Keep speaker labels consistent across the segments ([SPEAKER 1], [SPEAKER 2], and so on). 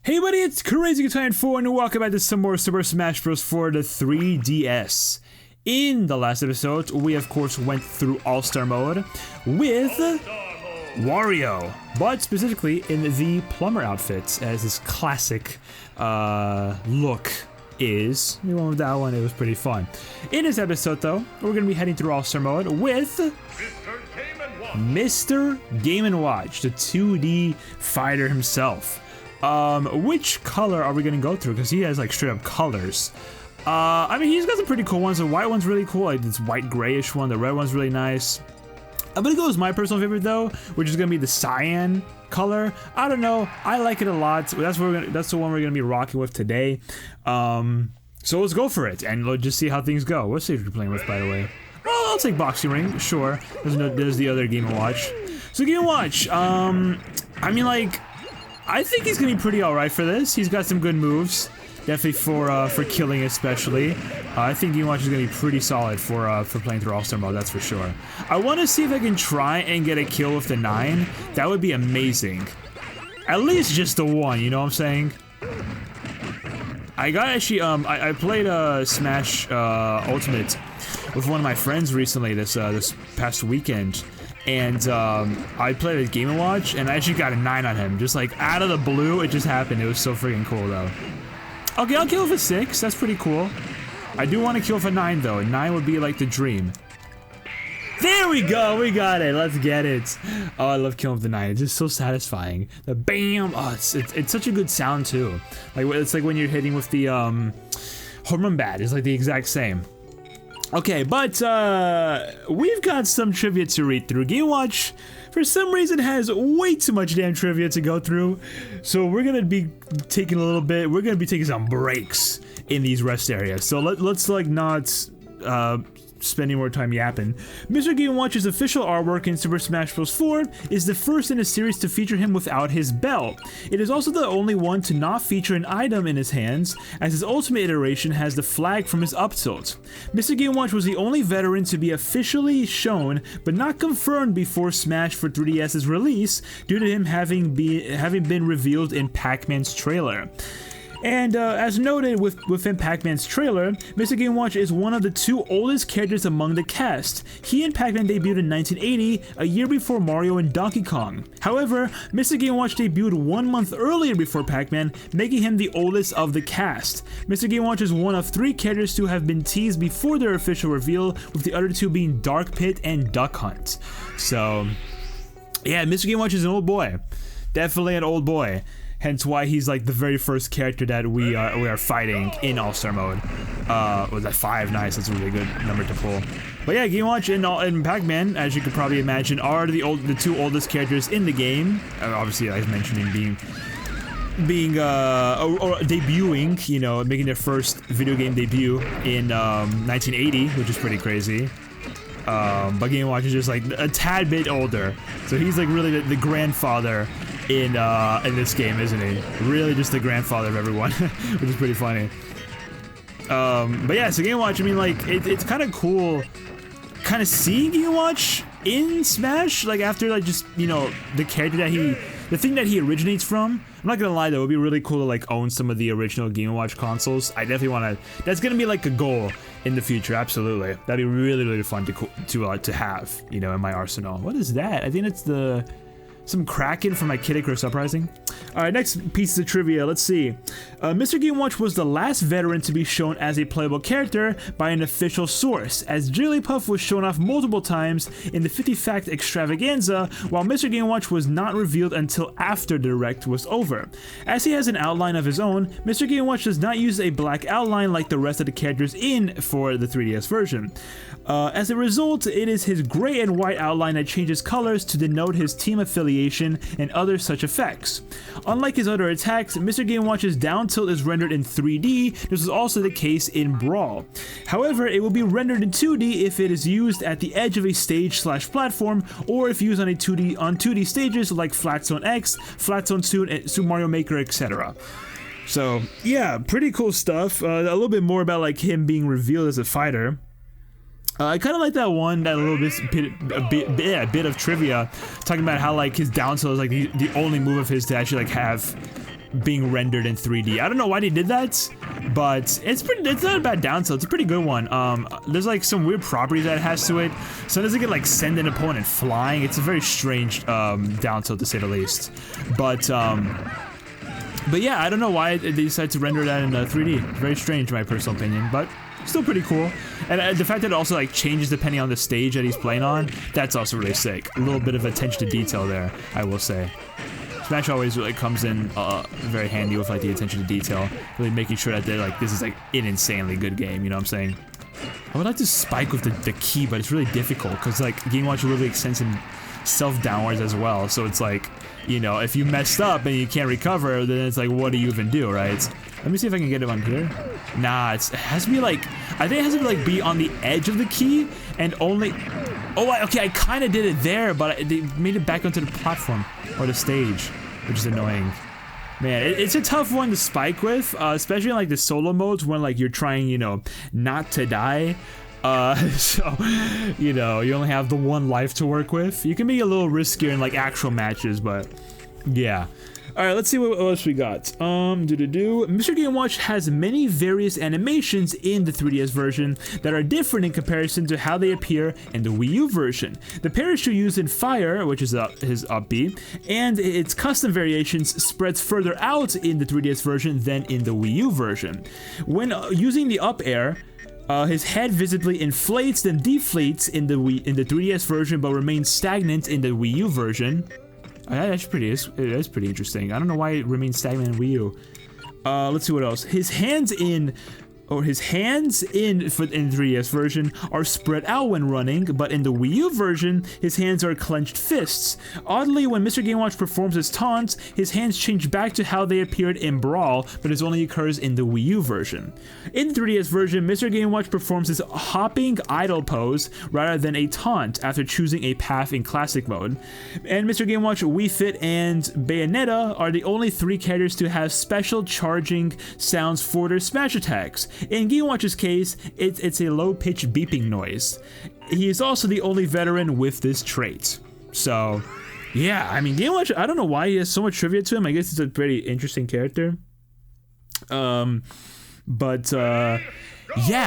[SPEAKER 1] Hey buddy, it's Crazy Guitar 4 and welcome back to some more Super Smash Bros. For the 3DS. In the last episode, we of course went through All-Star Mode with Wario, but specifically in the plumber outfits, as his classic look is. We went with that one, it was pretty fun. In this episode though, we're going to be heading through All-Star Mode with Mr. Game & Watch, the 2D fighter himself. Which color are we gonna go through? Because he has like straight up colors. I mean, he's got some pretty cool ones. The white one's really cool, like this white grayish one. The red one's really nice. I'm gonna go with my personal favorite though, which is gonna be the cyan color. I don't know, I like it a lot. That's the one we're gonna be rocking with today. So let's go for it and let's just see how things go. What stage are you playing with, by the way? Well, I'll take Boxing Ring, sure. There's the other Game & Watch. So Game & Watch, I mean, like, I think he's gonna be pretty alright for this. He's got some good moves, definitely for killing especially. I think Game & Watch is gonna be pretty solid for playing through All-Star Mode, that's for sure. I want to see if I can try and get a kill with the 9. That would be amazing. At least just the one, you know what I'm saying? I got actually, I played Smash Ultimate with one of my friends recently this past weekend. And I played a Game & Watch, and I actually got a 9 on him. Just like out of the blue, it just happened. It was so freaking cool, though. Okay, I'll kill with a 6. That's pretty cool. I do want to kill with a 9, though. A 9 would be like the dream. There we go. We got it. Let's get it. Oh, I love killing with the 9. It's just so satisfying. The bam. Oh, it's such a good sound too. Like it's like when you're hitting with the home run bat. It's like the exact same. Okay, but we've got some trivia to read through. Game & Watch, for some reason, has way too much damn trivia to go through. So we're gonna be taking some breaks in these rest areas. So let's like not spending more time yapping. Mr. Game & Watch's official artwork in Super Smash Bros. 4 is the first in a series to feature him without his belt. It is also the only one to not feature an item in his hands, as his ultimate iteration has the flag from his up tilt. Mr. Game & Watch was the only veteran to be officially shown, but not confirmed before Smash for 3DS's release, due to him having been revealed in Pac-Man's trailer. And as noted within Pac-Man's trailer, Mr. Game & Watch is one of the 2 oldest characters among the cast. He and Pac-Man debuted in 1980, a year before Mario and Donkey Kong. However, Mr. Game & Watch debuted 1 month earlier before Pac-Man, making him the oldest of the cast. Mr. Game & Watch is one of 3 characters to have been teased before their official reveal, with the other 2 being Dark Pit and Duck Hunt. So, yeah, Mr. Game & Watch is an old boy. Definitely an old boy. Hence why he's like the very first character that we are fighting in All-Star Mode. Was that 5? Nice, that's a really good number to pull. But yeah, Game & Watch and Pac-Man, as you could probably imagine, are the 2 oldest characters in the game. Obviously, as mentioned, being or debuting, you know, making their first video game debut in 1980, which is pretty crazy. But Game & Watch is just like a tad bit older, so he's like really the grandfather in this game, isn't he? Really just the grandfather of everyone, which is pretty funny. But yeah, so Game & Watch, I mean, like, it's kind of cool kind of seeing Game & Watch in Smash, like after like just, you know, the thing that he originates from. I'm not gonna lie though, it would be really cool to like own some of the original Game & Watch consoles. I definitely want to, that's gonna be like a goal in the future, absolutely. That'd be really, really fun to have, you know, in my arsenal. What is that? I think it's some Kraken from my Kid Icarus Uprising. Alright, next piece of trivia, let's see. Mr. Game & Watch was the last veteran to be shown as a playable character by an official source, as Jigglypuff was shown off multiple times in the 50 Fact Extravaganza, while Mr. Game & Watch was not revealed until after the Direct was over. As he has an outline of his own, Mr. Game & Watch does not use a black outline like the rest of the characters for the 3DS version. As a result, it is his gray and white outline that changes colors to denote his team affiliation and other such effects. Unlike his other attacks, Mr. Game & Watch's down tilt is rendered in 3D. This is also the case in Brawl. However, it will be rendered in 2D if it is used at the edge of a stage/platform, or if used on 2D stages like Flat Zone X, Flat Zone 2, and Super Mario Maker, etc. So yeah, pretty cool stuff. A little bit more about like him being revealed as a fighter. I kind of like that little bit of trivia talking about how like his down tilt is like the only move of his to actually like have being rendered in 3D. I don't know why they did that, but it's not a bad down tilt. It's a pretty good one. There's like some weird properties that it has to it. Sometimes it can like send an opponent flying. It's a very strange down tilt to say the least. But yeah, I don't know why they decided to render that in 3D. Very strange in my personal opinion, but still pretty cool. And the fact that it also like changes depending on the stage that he's playing on, that's also really sick. A little bit of attention to detail there, I will say. Smash always really comes in very handy with like the attention to detail, really making sure that they're like, this is like an insanely good game, you know what I'm saying? I would like to spike with the key, but it's really difficult because like Game Watch really extends himself downwards as well, so it's like, you know, if you messed up and you can't recover, then it's like, what do you even do, right? Let me see if I can get it on here. Nah, it has to be like, I think it has to like be on the edge of the key and only. Oh, okay, I kind of did it there, but they made it back onto the platform or the stage, which is annoying. Man, it's a tough one to spike with, especially in like the solo modes when like you're trying, you know, not to die. So, you know, you only have the one life to work with. You can be a little riskier in like actual matches, but yeah. Alright, let's see what else we got. Mr. Game Watch has many various animations in the 3DS version that are different in comparison to how they appear in the Wii U version. The parachute used in Fire, which is his up B, and its custom variations spreads further out in the 3DS version than in the Wii U version. When using the up air, his head visibly inflates then deflates in the 3DS version, but remains stagnant in the Wii U version. That's pretty interesting. I don't know why it remains stagnant in Wii U. Let's see what else. His hands in 3DS version are spread out when running, but in the Wii U version, his hands are clenched fists. Oddly, when Mr. Game Watch performs his taunts, his hands change back to how they appeared in Brawl, but this only occurs in the Wii U version. In the 3DS version, Mr. Game Watch performs his hopping idle pose rather than a taunt after choosing a path in classic mode. And Mr. Game Watch, Wii Fit, and Bayonetta are the only 3 characters to have special charging sounds for their smash attacks. In Game Watch's case, it's a low-pitched beeping noise. He is also the only veteran with this trait. So, yeah, I mean, Game Watch, I don't know why he has so much trivia to him. I guess he's a pretty interesting character. Yeah,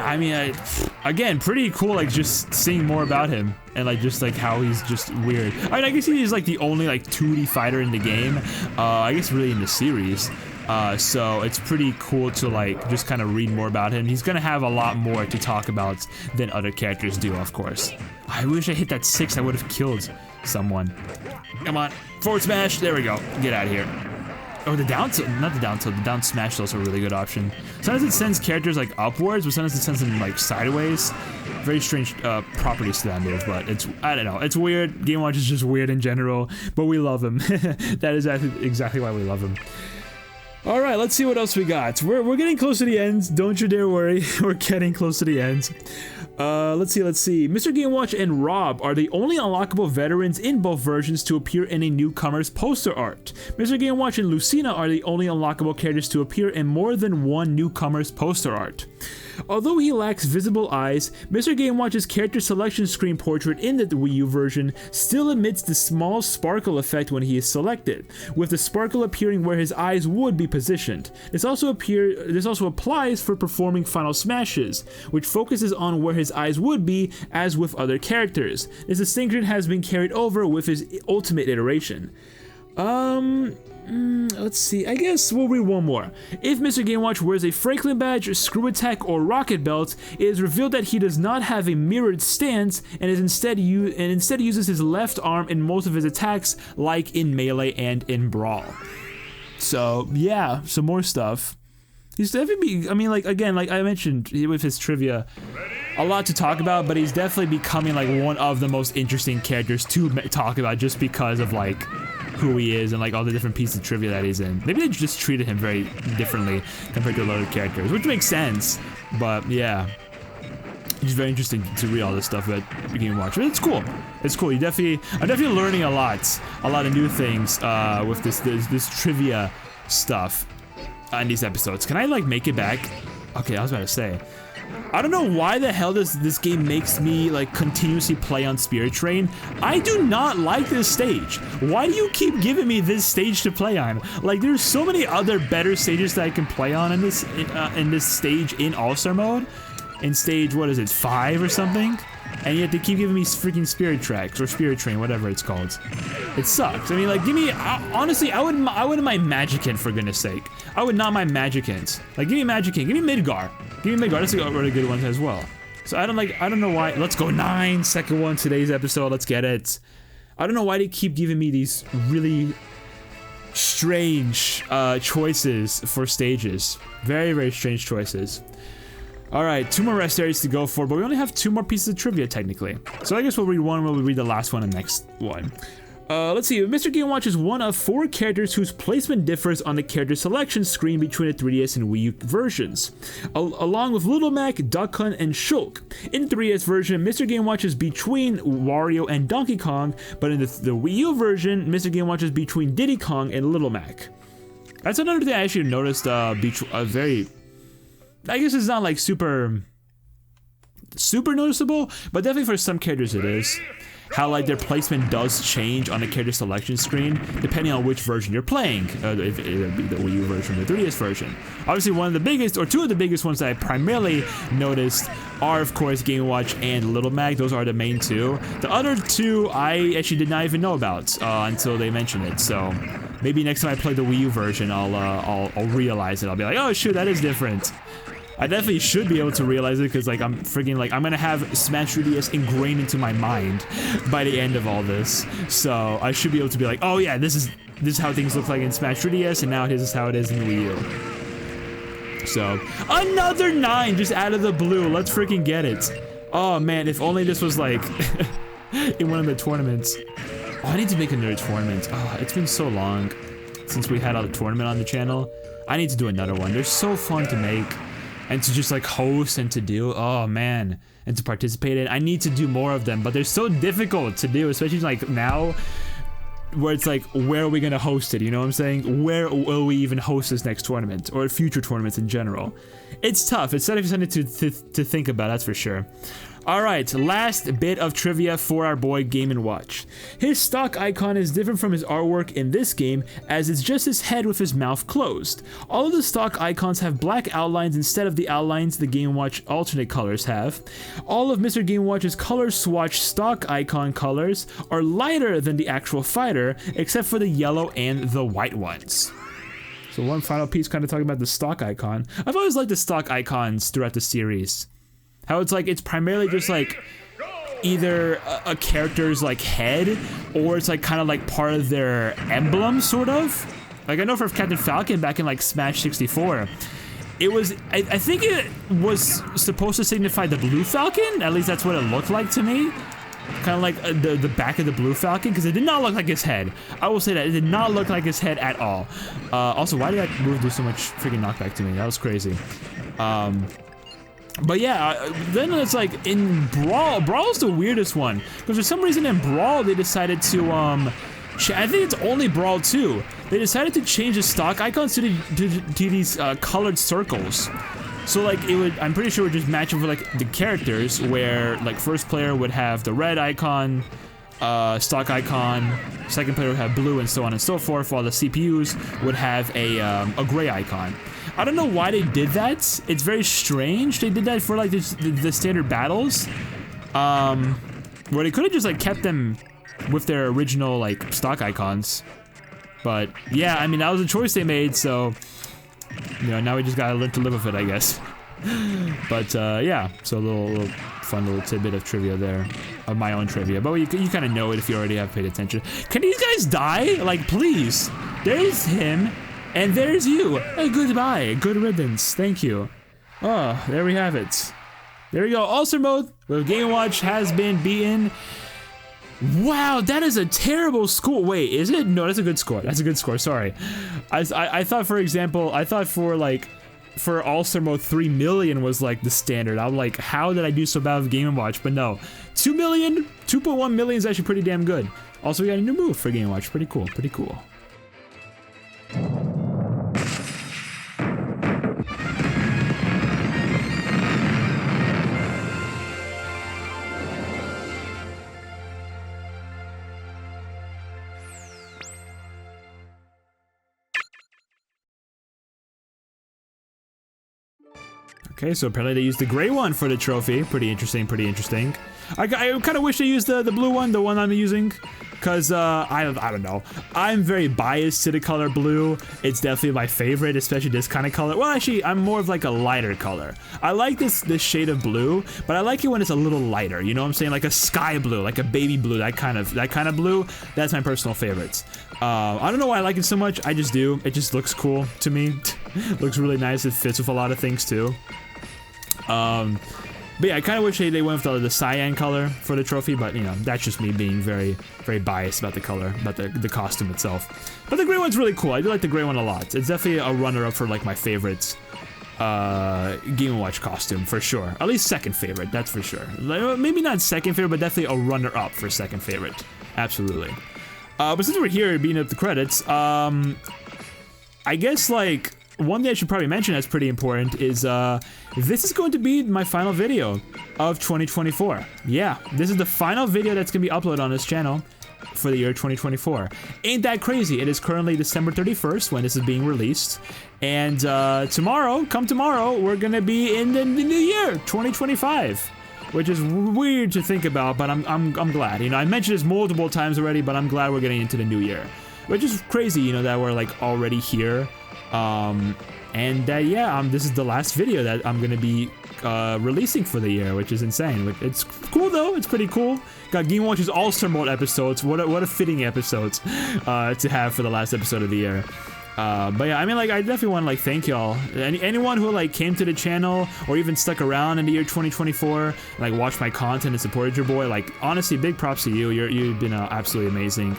[SPEAKER 1] I mean, again, pretty cool, like, just seeing more about him. And, like, just, like, how he's just weird. I mean, I guess he's, like, the only, like, 2D fighter in the game. I guess really in the series. So it's pretty cool to like just kind of read more about him. He's gonna have a lot more to talk about than other characters do, of course. I wish I hit that 6, I would have killed someone. Come on, forward smash, there we go, get out of here. Or the down tilt, not the down tilt, the down smash is also a really good option. Sometimes it sends characters like upwards, but sometimes it sends them like sideways. Very strange properties to that move, but I don't know, it's weird. Game Watch is just weird in general, but we love him. That is exactly why we love him. Alright, let's see what else we got. We're getting close to the end. Don't you dare worry. We're getting close to the end. Let's see. Mr. Game Watch and Rob are the only unlockable veterans in both versions to appear in a newcomer's poster art. Mr. Game Watch and Lucina are the only unlockable characters to appear in more than one newcomer's poster art. Although he lacks visible eyes, Mr. Game Watch's character selection screen portrait in the Wii U version still emits the small sparkle effect when he is selected, with the sparkle appearing where his eyes would be positioned. This also applies for performing final smashes, which focuses on where his eyes would be, as with other characters. This distinction has been carried over with his ultimate iteration. Let's see, I guess we'll read one more. If Mr. Game Watch wears a Franklin badge, screw attack, or rocket belt, it is revealed that he does not have a mirrored stance and instead uses his left arm in most of his attacks, like in Melee and in Brawl. So, yeah, some more stuff. He's definitely, I mean, like, again, like I mentioned with his trivia, a lot to talk about, but he's definitely becoming, like, one of the most interesting characters to talk about just because of, like, who he is and like all the different pieces of trivia that he's in. Maybe they just treated him very differently compared to a lot of characters, which makes sense. But yeah, it's very interesting to read all this stuff that you can watch. But it's cool. It's cool. I'm definitely learning a lot of new things with this trivia stuff in these episodes. Can I like make it back? Okay, I was about to say. I don't know why the hell this game makes me like continuously play on Spirit Train. I do not like this stage. Why do you keep giving me this stage to play on? Like, there's so many other better stages that I can play on in this stage in All-Star mode. In stage, what is it, 5 or something? And yet they keep giving me freaking Spirit Tracks or Spirit Train, whatever it's called. It sucks. I mean, like, give me, honestly, I wouldn't mind Magicant, for goodness sake. I would not mind Magicant. Like, give me Magicant, give me Midgar. Give me Midgar, that's a really good one as well. So I don't know why, let's go 9, second one, today's episode, let's get it. I don't know why they keep giving me these really strange choices for stages. Very, very strange choices. Alright, 2 more rest areas to go for, but we only have 2 more pieces of trivia, technically. So I guess we'll read one, we'll read the last one and next one. Let's see, Mr. Game Watch is one of 4 characters whose placement differs on the character selection screen between the 3DS and Wii U versions, along with Little Mac, Duck Hunt, and Shulk. In the 3DS version, Mr. Game Watch is between Wario and Donkey Kong, but in the Wii U version, Mr. Game Watch is between Diddy Kong and Little Mac. That's another thing I actually noticed, very... I guess it's not like super noticeable, but definitely for some characters it is. How like their placement does change on the character selection screen depending on which version you're playing. If it would be the Wii U version or the 3DS version. Obviously, one of the biggest, or 2 of the biggest ones that I primarily noticed are, of course, Game & Watch and Little Mac. Those are the main 2. The other 2 I actually did not even know about until they mentioned it. So maybe next time I play the Wii U version, I'll realize it. I'll be like, oh shoot, that is different. I definitely should be able to realize it because like I'm gonna have Smash 3DS ingrained into my mind by the end of all this. So I should be able to be like, oh yeah, this is how things look like in Smash 3DS, and now this is how it is in Wii U. So another 9 just out of the blue. Let's freaking get it. Oh man, if only this was like in one of the tournaments. Oh, I need to make another tournament. Oh, it's been so long since we had a tournament on the channel. I need to do another one. They're so fun to make. And to just like host and to do, oh man, and to participate in. I need to do more of them, but they're so difficult to do, especially like now, where it's like, where are we gonna host it, you know what I'm saying? Where will we even host this next tournament, or future tournaments in general? It's tough, it's something to think about, that's for sure. Alright, last bit of trivia for our boy Game & Watch. His stock icon is different from his artwork in this game, as it's just his head with his mouth closed. All of the stock icons have black outlines instead of the outlines the Game & Watch alternate colors have. All of Mr. Game & Watch's color swatch stock icon colors are lighter than the actual fighter, except for the yellow and the white ones. So one final piece kind of talking about the stock icon. I've always liked the stock icons throughout the series. How it's like, it's primarily just like either a character's like head, or it's like kind of like part of their emblem, sort of. Like I know for Captain Falcon back in like Smash 64, it was, I think it was supposed to signify the Blue Falcon, at least that's what it looked like to me. Kind of like the back of the Blue Falcon, because it did not look like his head. I will say that, it did not look like his head at all. Also, why did that move do so much freaking knockback to me? That was crazy. But yeah, then it's like in Brawl. Brawl's the weirdest one, because for some reason in Brawl they decided to I think it's only Brawl 2. They decided to change the stock icons to these colored circles. So like it would, I'm pretty sure it would just match up with like the characters, where like first player would have the red icon, stock icon, second player would have blue, and so on and so forth, while the CPUs would have a gray icon. I don't know why they did that. It's very strange. They did that for like the standard battles, where they could have just like kept them with their original like stock icons. But yeah, I mean that was a choice they made, so you know, now we just gotta learn to live with it, I guess. But yeah, so a little fun little tidbit of trivia there, of my own trivia. But you kind of know it if you already have paid attention. Can these guys die? Like, please. There's him, and there's you. Goodbye. Good riddance. Thank you. Oh, there we have it. There we go. All-Star mode with Game & Watch has been beaten. Wow, that is a terrible score. Wait, is it? No, that's a good score. That's a good score. Sorry. I thought, for example, for All-Star mode 3 million was like the standard. I'm like, how did I do so bad with Game & Watch? But no, 2 million, 2.1 million is actually pretty damn good. Also, we got a new move for Game & Watch. Pretty cool. Pretty cool. Okay, so apparently they used the gray one for the trophy. Pretty interesting, pretty interesting. I kind of wish they used the blue one, the one I'm using. Because, I don't know. I'm very biased to the color blue. It's definitely my favorite, especially this kind of color. Well, actually, I'm more of like a lighter color. I like this shade of blue, but I like it when it's a little lighter. You know what I'm saying? Like a sky blue, like a baby blue, that kind of blue. That's my personal favorites. I don't know why I like it so much. I just do. It just looks cool to me. Looks really nice. It fits with a lot of things too. But yeah, I kind of wish they went with the cyan color for the trophy, but you know, that's just me being very, very biased about the color, about the costume itself. But the gray one's really cool. I do like the gray one a lot. It's definitely a runner-up for like my favorite Game & Watch costume for sure. At least second favorite, that's for sure. Maybe not second favorite, but definitely a runner-up for second favorite. Absolutely. But since we're here beating up the credits, I guess like one thing I should probably mention that's pretty important is this is going to be my final video of 2024. Yeah, this is the final video that's going to be uploaded on this channel for the year 2024. Ain't that crazy? It is currently December 31st when this is being released. And tomorrow, we're going to be in the new year, 2025. Which is weird to think about, but I'm glad. You know, I mentioned this multiple times already, but I'm glad we're getting into the new year. Which is crazy, you know, that we're like already here. And that, yeah, this is the last video that I'm gonna be releasing for the year, which is insane. It's cool though, it's pretty cool. Got Game & Watch's All-Star Mode episodes. What a fitting episodes to have for the last episode of the year. But yeah, I mean, like, I definitely want to, like, thank y'all. Anyone who, like, came to the channel or even stuck around in the year 2024, like, watched my content and supported your boy, like, honestly, big props to you. You've been absolutely amazing.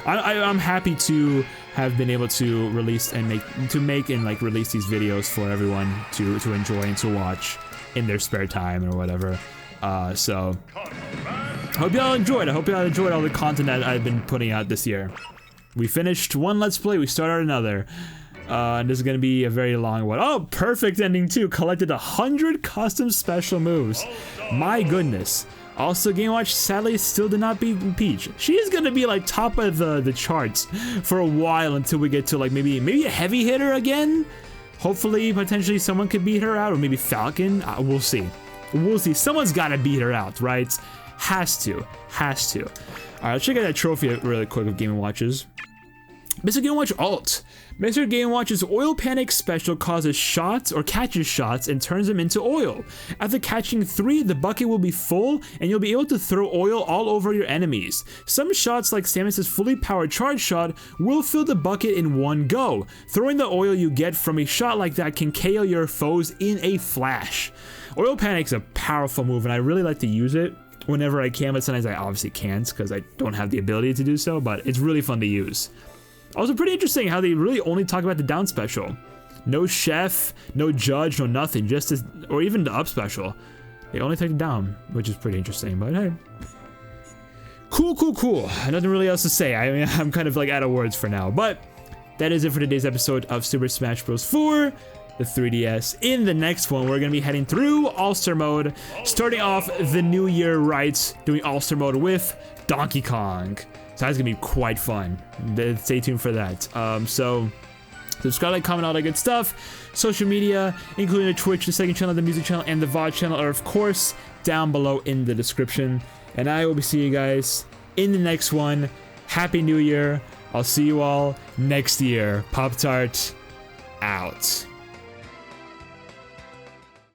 [SPEAKER 1] I'm happy to have been able to release and make and, like, release these videos for everyone to enjoy and to watch in their spare time or whatever. So, hope y'all enjoyed. I hope y'all enjoyed all the content that I've been putting out this year. We finished one Let's Play, we started another. And this is gonna be a very long one. Oh, perfect ending too. Collected 100 custom special moves. My goodness. Also, Game & Watch sadly still did not beat Peach. She is gonna be like top of the charts for a while until we get to like maybe a heavy hitter again. Hopefully, potentially someone could beat her out, or maybe Falcon. We'll see. We'll see. Someone's gotta beat her out, right? Has to. Alright, let's check out that trophy really quick of Game & Watches. Mr. Game & Watch Alt. Mr. Game & Watch's Oil Panic Special causes shots or catches shots and turns them into oil. After catching 3, the bucket will be full and you'll be able to throw oil all over your enemies. Some shots like Samus's fully powered charge shot will fill the bucket in one go. Throwing the oil you get from a shot like that can KO your foes in a flash. Oil Panic's a powerful move and I really like to use it whenever I can, but sometimes I obviously can't because I don't have the ability to do so, but it's really fun to use. Also pretty interesting how they really only talk about the down special. No chef, no judge, no nothing, just as, or even the up special. They only take it down, which is pretty interesting, but hey. Cool. Nothing really else to say. I mean, I'm kind of like out of words for now, but that is it for today's episode of Super Smash Bros. 4. The 3DS. In the next one, we're gonna be heading through All-Star Mode, starting off the new year right, doing All-Star Mode with Donkey Kong. So that's gonna be quite fun. Stay tuned for that. So subscribe, like, comment, all that good stuff. Social media, including the Twitch, the second channel, the music channel, and the VOD channel are of course down below in the description. And I will be seeing you guys in the next one. Happy New Year. I'll see you all next year. Pop-Tart out.